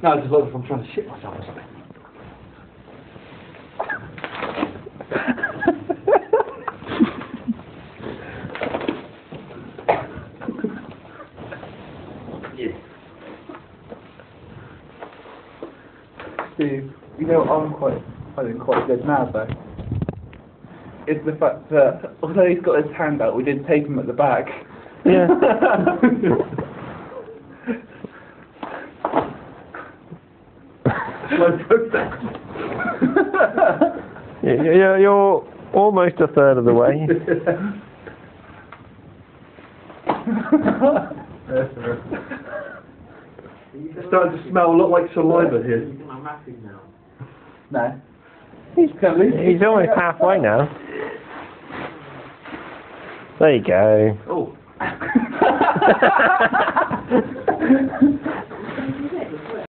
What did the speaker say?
No, just look if I'm trying to shit myself or something. Steve, you know what I think quite good now though? Is the fact that although he's got his hand out, we did tape him at the back. Yeah. You're almost a third of the way. It's starting to smell a lot like saliva here. No. He's almost halfway now. There you go. Oh.